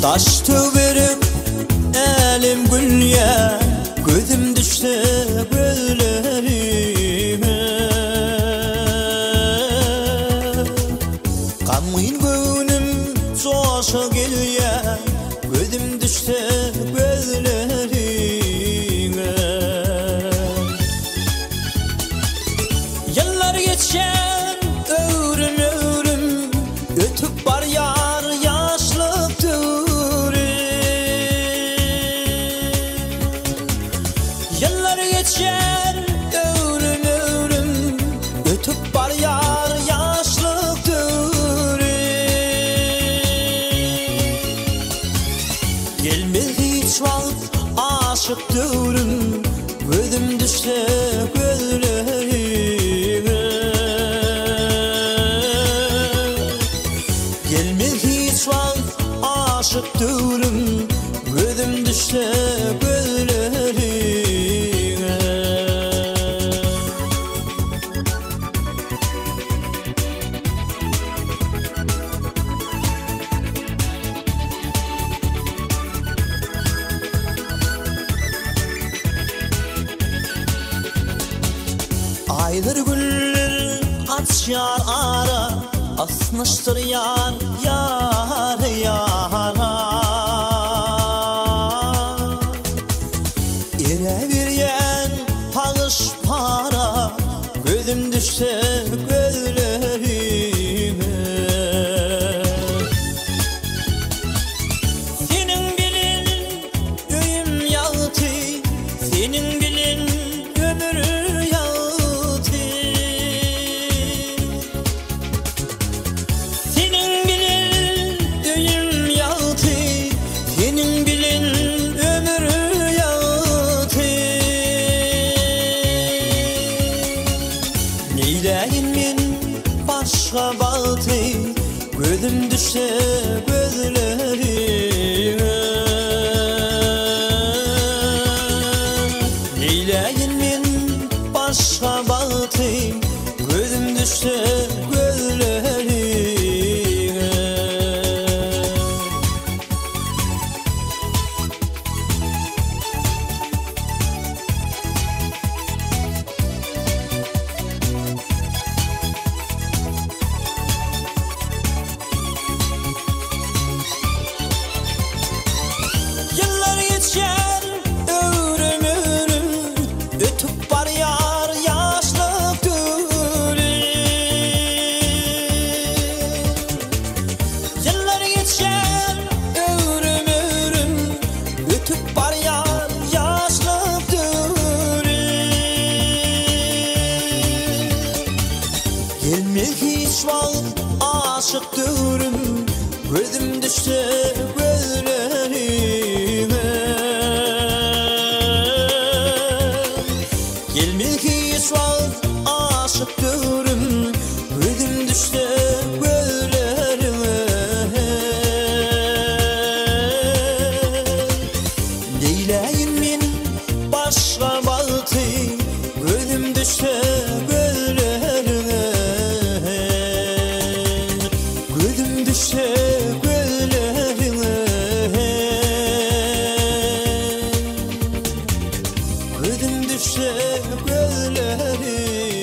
Taştı verip elim gülye, gözüm düştü gözlerime. Kanmayın gönlüm coşa gelye, gözüm düştü gözlerime. Yıllar geçer ömrüm ömrüm, ötüp var yar yaşlıktır. Yıllar geçer ömrüm ömrüm, ötüp var yar yaşlıktır. Gelmez hiç vakt aşıktırım, gözüm düştü gözlerime. Gelmez hiç vakt aşıktırım, gözüm düştü gözlerime. Aylar güller açar ara, asmıştır yar yar yara. Ere veryen palış para, gözüm düştü gözlerime. Senin bilin öyüm yağıtı, senin bilin ömrü yağıtı. Senin bilin öyüm yağıtı, senin bilin ömrü yağıtı. Neyleyim men başka baltı, gözüm düştü gözlerime. Neyleyim men başka baltı, gözüm düştü gözlerime. Yıllar geçer ömrüm ömrüm, ötüp var yar yaşlıktır. Yıllar geçer ömrüm ömrüm, ötüp var yar yaşlıktır. Gelmez hiç vakt aşıktırım, gözüm düştü gözlerime. Gelmez hiç vakt aşıktırım, gözüm düştü gözlerime. Neyleyim men başka baltı, gözüm düştü gözlerime. Gözüm düştü gözlerime. Gözüm düştü gözlerime.